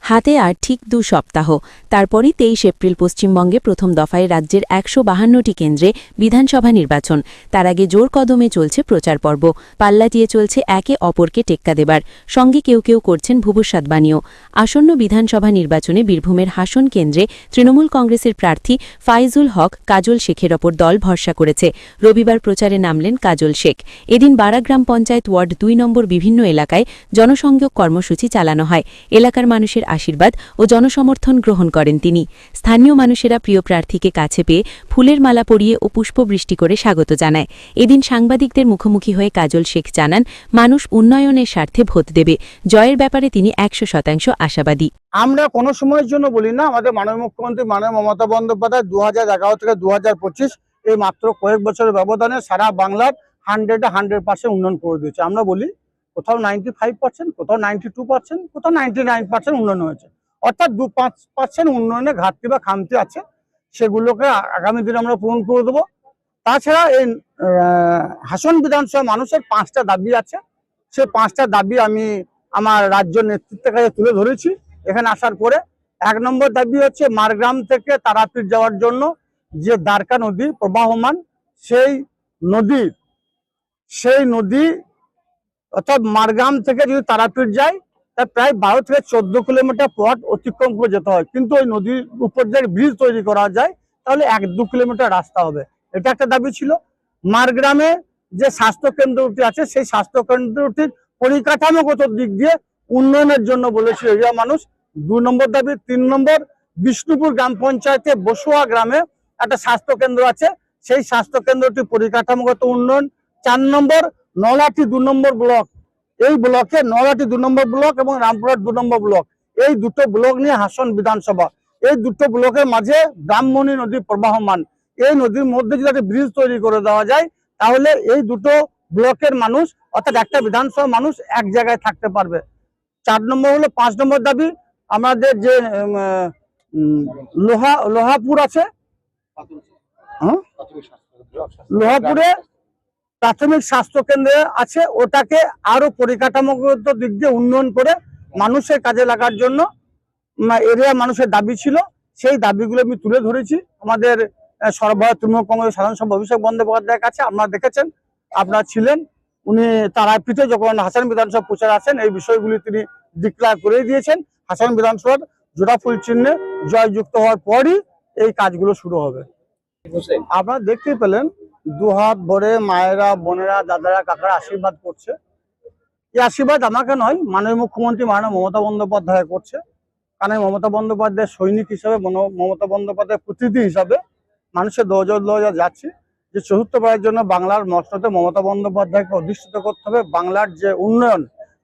হাতে আর ঠিক 2 সপ্তাহ। তারপরই 23 এপ্রিল পশ্চিমবঙ্গে প্রথম দফায় রাজ্যের 152টি কেন্দ্রে বিধানসভা নির্বাচন। তার আগে জোর কদমে চলছে প্রচার পর্ব। পাল্লাটিয়ে চলছে একে অপরকে টেক্কা দেবার, সঙ্গে কেউ কেউ করছেন ভুবুসাদবাণীও। আসন্ন বিধানসভা নির্বাচনে বীরভূমের হাসন কেন্দ্রে তৃণমূল কংগ্রেসের প্রার্থী ফাইজুল হক কাজল শেখের ওপর দল ভরসা করেছে। রবিবার প্রচারে নামলেন কাজল শেখ। এদিন বারা গ্রাম পঞ্চায়েত ওয়ার্ড 2 নম্বর বিভিন্ন এলাকায় জনসংযোগ কর্মসূচি চালানো হয়। এলাকার মানুষের আশীর্বাদ ও জনসমর্থন গ্রহণ করেন তিনি। স্থানীয় মানুষেরা প্রিয় প্রার্থীকে কাছে পেয়ে ফুলের মালা পরিয়ে ও পুষ্পবৃষ্টি করে স্বাগত জানায়। এদিন সাংবাদিকদের মুখোমুখি হয়ে কাজল শেখ জানান, মানুষ উন্নয়নের স্বার্থে ভোট দেবে। জয়ের ব্যাপারে তিনি 100% আশাবাদী। আমরা কোনো সময়ের জন্য বলি না, আমাদের মাননীয় মুখ্যমন্ত্রী মাননীয় মমতা বন্দ্যোপাধ্যায় 2011 থেকে 2025 এই মাত্র কয়েক বছরের ব্যবধানে সারা বাংলার 100% উন্নয়ন করে দিয়েছে। আমরা বলি কোথাও 95%, কোথাও 92%, কোথাও 99% উন্নয়ন হয়েছে। অর্থাৎ 2-5% উন্নয়নে ঘাটতি বা খামতি আছে, সেগুলোকে আগামী দিনে আমরা পূরণ করে দেবো। তাছাড়া এই হাসন বিধানসভা মানুষের 5টা দাবি আছে। সেই 5টা দাবি আমি আমার রাজ্য নেতৃত্বের কাছে তুলে ধরেছি এখানে আসার পরে। 1 নম্বর দাবি হচ্ছে মারগ্রাম থেকে তারাপীঠ যাওয়ার জন্য যে দ্বারকা নদী প্রবাহমান, সেই নদী অর্থাৎ মারগ্রাম থেকে যদি তারাপীঠ যায় তা প্রায় 12 থেকে 14 কিলোমিটার পথ অতিক্রম করে যেতে হয়। কিন্তু ওই নদীর উপর যে ব্রিজ তৈরি করা যায় তাহলে 1-2 কিলোমিটার রাস্তা হবে। এটা একটা দাবি ছিল। মারগ্রামে যে স্বাস্থ্য কেন্দ্রটি আছে সেই স্বাস্থ্য কেন্দ্রটির পরিকাঠামোগত দিক দিয়ে উন্নয়নের জন্য বলেছিল এরিয়া মানুষ। 2 নম্বর দাবি। 3 নম্বর, বিষ্ণুপুর গ্রাম পঞ্চায়েতে বসুয়া গ্রামে একটা স্বাস্থ্য কেন্দ্র আছে, সেই স্বাস্থ্য কেন্দ্রটি পরিকাঠামোগত উন্নয়ন। 4 নম্বর, নলাটি 2 নম্বর ব্লক, এই ব্লকে নলাটি 2 নম্বর ব্লক এবং রামপুরহাট 2 নম্বর ব্লক, এই দুটো ব্লক নিয়ে হাসন বিধানসভা। এই দুটো ব্লকের মাঝে ব্রাহ্মণী নদী প্রবাহমান, এই নদীর মধ্যে যদি একটা ব্রিজ তৈরি করে দেওয়া যায় তাহলে এই দুটো ব্লকের মানুষ অর্থাৎ একটা বিধানসভা মানুষ এক জায়গায় থাকতে পারবে। 4 নম্বর হলো 5 নম্বর দাবি, আমাদের যে লোহাপুর আছে, লোহাপুরে প্রাথমিক স্বাস্থ্য কেন্দ্র আছে, ওটাকে আরো পরিকাঠামোগত দিক দিয়ে উন্নয়ন করে মানুষের কাজে লাগার জন্য এরিয়া মানুষের দাবি ছিল। সেই দাবিগুলো আমি তুলে ধরেছি আমাদের সর্বভারতীয় তৃণমূল কংগ্রেস সাধারণ সম্পাদক অভিষেক বন্দ্যোপাধ্যায়ের কাছে। আপনারা দেখেছেন, আপনারা ছিলেন, উনি তারাপীঠে যখন হাসন বিধানসভা প্রচার আসেন এই বিষয়গুলি তিনি ডিক্লেয়ার করে দিয়েছেন। হাসন বিধানসভার জোড়া ফুল চিহ্নে জয়যুক্ত হওয়ার পরই এই কাজগুলো শুরু হবে। আপনারা দেখতে পেলেন 2 হাত ভরে মায়েরা, বোনেরা, দাদারা, কাকারা আশীর্বাদ করছে। এই আশীর্বাদ আমাকে নয়, মাননীয় মুখ্যমন্ত্রী মাননীয় মমতা বন্দ্যোপাধ্যায় করছে। কারণ মমতা বন্দ্যোপাধ্যায়ের সৈনিক হিসাবে, মমতা বন্দ্যোপাধ্যায়ের প্রতিনিধি হিসাবে মানুষের দরজা যাচ্ছে যে চতুর্থবারের জন্য বাংলার মসনদে মমতা বন্দ্যোপাধ্যায়কে অধিষ্ঠিত করতে হবে। বাংলার যে উন্নয়ন,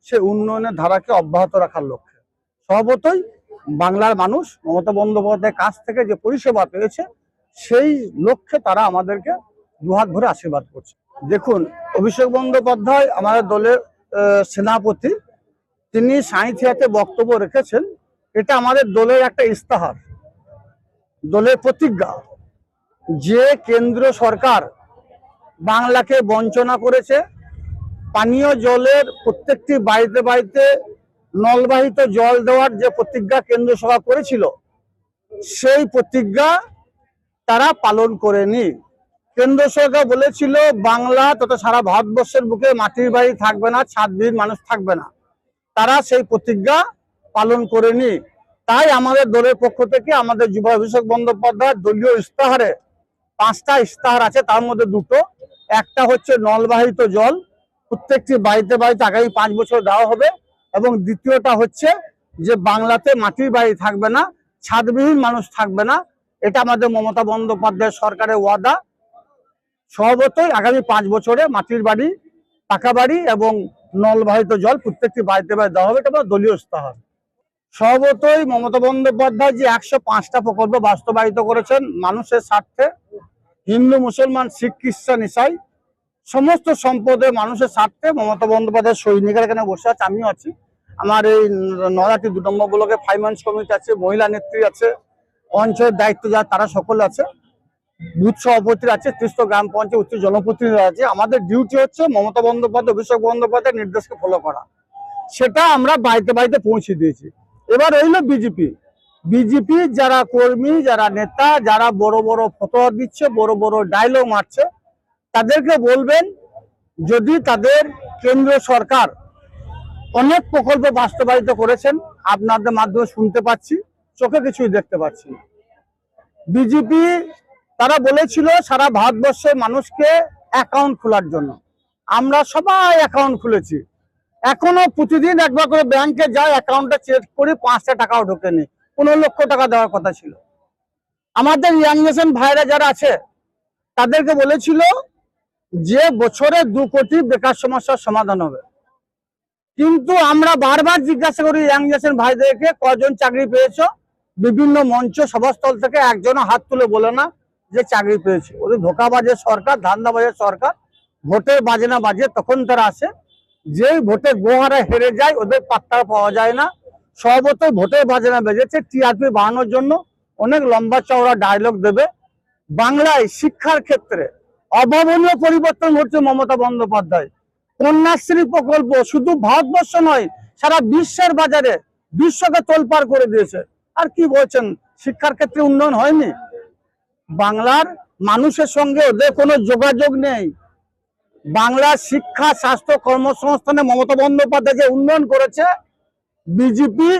সেই উন্নয়নের ধারাকে অব্যাহত রাখার লক্ষ্যে স্বভাবতই বাংলার মানুষ মমতা বন্দ্যোপাধ্যায়ের কাছ থেকে যে পরিষেবা পেয়েছে সেই লক্ষ্যে তারা আমাদেরকে 2 হাত ভরে আশীর্বাদ করছে। দেখুন, অভিষেক বন্দ্যোপাধ্যায় আমাদের দলের সেনাপতি, তিনি সাঁইথিয়াতে বক্তব্য রেখেছেন। এটা আমাদের দলের একটা ইস্তাহার, দলের প্রতিজ্ঞা যে কেন্দ্র সরকার বাংলাকে বঞ্চনা করেছে, পানীয় জলের প্রত্যেকটি বাড়িতে বাড়িতে নলবাহিত জল দেওয়ার যে প্রতিজ্ঞা কেন্দ্র সরকার করেছিল সেই প্রতিজ্ঞা তারা পালন করেনি। কেন্দ্র সরকার বলেছিল বাংলা তথা সারা ভারতবর্ষের বুকে মাটির বাড়ি থাকবে না, ছাদবিহীন মানুষ থাকবে না। তারা সেই প্রতিজ্ঞা পালন করেনি। তাই আমাদের দলের পক্ষ থেকে আমাদের যুব অভিষেক বন্দ্যোপাধ্যায় দলীয় ইস্তাহারে 5টা ইস্তাহার আছে, তার মধ্যে 2টো। একটা হচ্ছে নলবাহিত জল প্রত্যেকটি বাড়িতে বাড়িতে আগামী 5 বছর দেওয়া হবে, এবং দ্বিতীয়টা হচ্ছে যে বাংলাতে মাটির বাড়ি থাকবে না, ছাদবিহীন মানুষ থাকবে না। এটা আমাদের মমতা বন্দ্যোপাধ্যায় সরকারের ওয়াদা। স্বভাবতই আগামী 5 বছরে মাটির বাড়ি, পাকা বাড়ি এবং নলবাহিত জল প্রত্যেকটি বাড়িতে বাড়িতে দেওয়া হবে। এটা আমাদের দলীয় ইস্তাহার। স্বভাবতই মমতা বন্দ্যোপাধ্যায় যে 105টা প্রকল্প বাস্তবায়িত করেছেন মানুষের স্বার্থে, হিন্দু, মুসলমান, শিখ, খ্রিস্টান, ইসাই সমস্ত সম্প্রদায়ের মানুষের স্বার্থে মমতা বন্দ্যোপাধ্যায়ের সৈনিকের এখানে বসে আছে, আমিও আছি। আমার এই নলাটি 2 নম্বর ব্লকে ফাইন্যান্স কমিটি আছে, মহিলা নেত্রী আছে, অঞ্চলের দায়িত্ব যারা তারা সকলে আছে, বুথ সভাপতি আছে, 30 গ্রাম পঞ্চায়েত উচ্চ জনপ্রতিনিধি আছে। আমাদের ডিউটি হচ্ছে মমতা বন্দ্যোপাধ্যায়, অভিষেক বন্দ্যোপাধ্যায়ের নির্দেশকে ফলো করা। সেটা আমরা বাড়িতে বাড়িতে পৌঁছে দিয়েছি। এবার হইলো বিজেপি। বিজেপি যারা কর্মী, যারা নেতা, যারা বড় বড় ফতোয়া দিচ্ছে, বড় বড় ডায়লগ মারছে, তাদেরকে বলবেন যদি তাদের কেন্দ্রীয় সরকার অনেক প্রকল্প বাস্তবায়িত করেছেন, আপনাদের মাধ্যমে শুনতে পাচ্ছি, চোখে কিছুই দেখতে পাচ্ছি না। বিজেপি তারা বলেছিল সারা ভারতবর্ষের মানুষকে অ্যাকাউন্ট খোলার জন্য, আমরা সবাই অ্যাকাউন্ট খুলেছি। এখনো প্রতিদিন একবার করে ব্যাংকে যায়, অ্যাকাউন্টটা চেক করে 5টা টাকাও ঢোকেনি। 15 লক্ষ টাকা দেওয়ার কথা ছিল। আমাদের ইয়াং জেনারেশন ভাইরা যারা আছে তাদেরকে বলেছিল যে বছরে 2 কোটি বেকার সমস্যার সমাধান হবে। কিন্তু আমরা বারবার জিজ্ঞাসা করি ইয়াং জেনারেশন ভাইদেরকে কজন চাকরি পেয়েছো, বিভিন্ন মঞ্চ সভাস্থল থেকে একজনও হাত তুলে বলে না যে চাকরি পেয়েছে। ওদের ধোকাবাজের সরকার, ধান্দাবাজের সরকার, ভোটের বাজনা বাজে তখন তারা আসে, যেই ভোটে গোহারা হেরে যায় ওদের পাত্তা পাওয়া যায় না। সর্বতই ভোটের বাজনা বেজেছে টিআরপি বাড়ানোর জন্য, অনেক লম্বা চওড়া ডায়লগ দেবে। বাংলায় শিক্ষার ক্ষেত্রে অভাবনীয় পরিবর্তন ঘটছে মমতা বন্দ্যোপাধ্যায়। কন্যাশ্রী প্রকল্প শুধু ভারতবর্ষ নয়, সারা বিশ্বের বাজারে বিশ্বকে তোলপাড় করে দিয়েছে। আর কি বলছেন, শিক্ষার ক্ষেত্রে উন্নয়ন হয়নি? বাংলার মানুষের সঙ্গে ওদের কোনো যোগাযোগ নেই। বাংলার শিক্ষা, স্বাস্থ্য, কর্মসংস্থানে মমতা বন্দ্যোপাধ্যায় যে উন্নয়ন করেছে, বিজেপি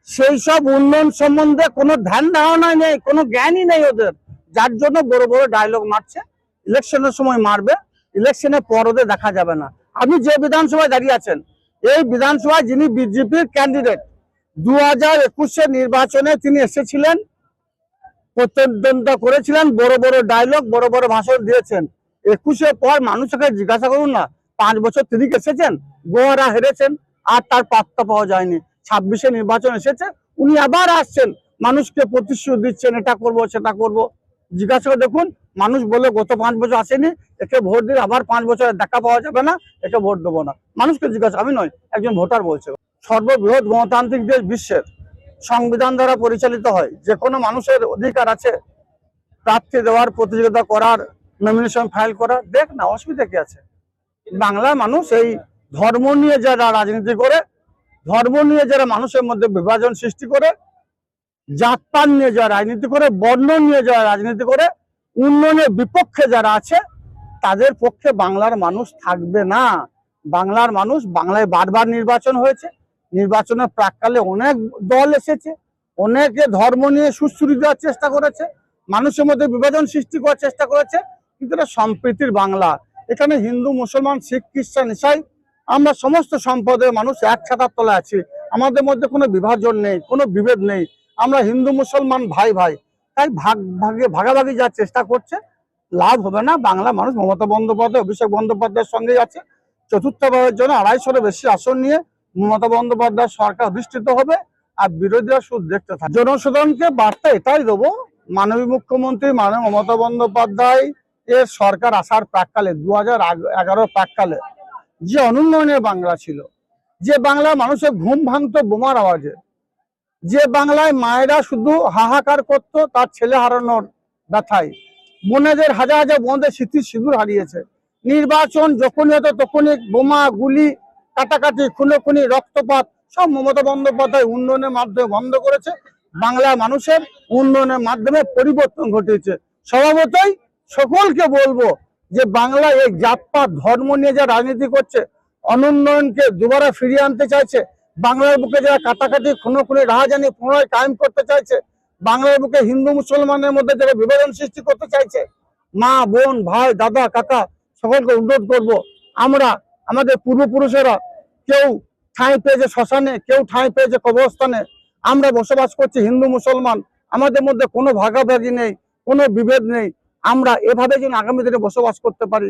সেই সব উন্নয়ন সম্বন্ধে কোনো ধ্যান ধারণা নেই, কোনো জ্ঞানই নেই ওদের। যার জন্য বড় বড় ডায়লগ মারছে। ইলেকশনের সময় মারবে, ইলেকশনের পর ওদের দেখা যাবে না। আপনি যে বিধানসভায় দাঁড়িয়ে আছেন, এই বিধানসভায় যিনি বিজেপির ক্যান্ডিডেট, 2021 নির্বাচনে তিনি এসেছিলেন, প্রতিদ্বন্দ্বিতা করেছিলেন, বড় বড় ডায়লগ, বড় বড় ভাষণ দিয়েছেন। 21 পর মানুষকে জিজ্ঞাসা করুন না, 5 বছর তিনি এসেছেন, গোয়ারা হেরেছেন, আর তার পাত্তা পাওয়া যায়নি। 26 নির্বাচন এসেছে, উনি আবার আসছেন, মানুষকে প্রতিশ্রুতি দিচ্ছেন, এটা করব সেটা করব। জিজ্ঞাসা করে দেখুন, মানুষ বলে গত 5 বছর আসেনি, একে ভোট দিলে আবার 5 বছরের দেখা পাওয়া যাবে না, একে ভোট দেবো না। মানুষকে জিজ্ঞাসা, আমি নয়, একজন ভোটার বলছে। সর্ববৃহৎ গণতান্ত্রিক দেশ বিশ্বের, সংবিধান দ্বারা পরিচালিত হয়। যে কোনো মানুষের অধিকার আছে প্রার্থী দেওয়ার, প্রতিযোগিতা করার, নমিনেশন ফাইল করার। দেখ না, অসুবিধা কি আছে? বাংলার মানুষ এই ধর্ম নিয়ে যারা রাজনীতি করে, ধর্ম নিয়ে যারা মানুষের মধ্যে বিভাজন সৃষ্টি করে, জাতপাত নিয়ে যারা রাজনীতি করে, বর্ণ নিয়ে যারা রাজনীতি করে, উন্নয়নের বিপক্ষে যারা আছে, তাদের পক্ষে বাংলার মানুষ থাকবে না। বাংলার মানুষ, বাংলায় বারবার নির্বাচন হয়েছে, নির্বাচনের প্রাককালে অনেক দল এসেছে, অনেকে ধর্ম নিয়ে সুশ্রী দেওয়ার চেষ্টা করেছে, মানুষের মধ্যে বিভাজন সৃষ্টি করার চেষ্টা করেছে। কিন্তু এটা সম্প্রীতির বাংলা। এখানে হিন্দু, মুসলমান, শিখ, খ্রিস্টান, ইসাই, আমরা সমস্ত সম্প্রদায়ের মানুষ এক ছাতার তলায় আছি। আমাদের মধ্যে কোনো বিভাজন নেই, কোনো বিভেদ নেই। আমরা হিন্দু মুসলমান ভাই ভাই। তাই ভাগাভাগি যার চেষ্টা করছে, লাভ হবে না। বাংলা মানুষ মমতা বন্দ্যোপাধ্যায়, অভিষেক বন্দ্যোপাধ্যায়ের সঙ্গেই আছে। চতুর্থবারের জন্য 250-এর বেশি আসন নিয়ে মমতা বন্দ্যোপাধ্যায় সরকার অধিষ্ঠিত হবে, আর বিরোধীরা শুধু দেখতে থাকে। জনসাধারণকে বার্তা এটাই দেবো, মাননীয় মুখ্যমন্ত্রী মাননীয় মমতা বন্দ্যোপাধ্যায় এর সরকার আসার প্রাককালে, 2011 প্রাককালে যে অনুন্নয়নের বাংলা ছিল, যে বাংলার মানুষের ঘুম ভাঙতো বোমার আওয়াজে, যে বাংলায় মায়েরা শুধু হাহাকার করতো তার ছেলে হারানোর ব্যথায়, বোনেদের হাজার হাজার বোনদের স্মৃতির সিঁদুর হারিয়েছে। নির্বাচন যখনই হতো তখনই বোমা, গুলি, কাটাকাটি, খুনোখুনি, রক্তপাত সব মমতা বন্দ্যোপাধ্যায় উন্নয়নের মাধ্যমে বন্ধ করেছে। বাংলার মানুষের উন্নয়নের মাধ্যমে পরিবর্তন ঘটেছে। স্বভাবতই সকলকে বলবো যে বাংলায় এই জাতপাত, ধর্ম নিয়ে যা রাজনীতি করছে, অনুন্নয়নকে দুবারা ফিরিয়ে আনতে চাইছে, বাংলার বুকে যারা কাটাকাটি, খুনোখুনি, রাহাজানি পুনরায় কায়েম করতে চাইছে, বাংলার বুকে হিন্দু মুসলমানের মধ্যে যারা বিভাজন সৃষ্টি করতে চাইছে, মা, বোন, ভাই, দাদা, কাকা, সকলকে অনুরোধ করব, আমরা আমাদের পূর্বপুরুষেরা কেউ ঠাঁই পেয়েছে শ্মশানে, কেউ ঠাঁই পেয়েছে কবরস্থানে, আমরা বসবাস করছি হিন্দু মুসলমান, আমাদের মধ্যে কোনো ভাগাভাগি নেই, কোনো বিভেদ নেই। আমরা এভাবে যেন আগামী দিনে বসবাস করতে পারি।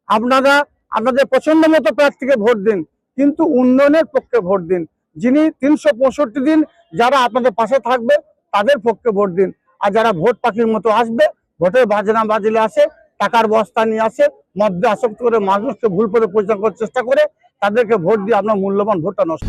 আপনারা আপনাদের পছন্দ মতো প্রার্থীকে ভোট দিন, কিন্তু উন্নয়নের পক্ষে ভোট দিন। যিনি 365 দিন যারা আপনাদের পাশে থাকবে তাদের পক্ষে ভোট দিন। আর যারা ভোট পাখির মতো আসবে, ভোটের বাজনা বাজিলে আসে, টাকার বস্তা নিয়ে আসে, মধ্যে আসক্ত করে মানুষকে ভুল করে পরিচালনা করার চেষ্টা করে, তাদেরকে ভোট দিয়ে আপনার মূল্যবান ভোটটা নষ্ট।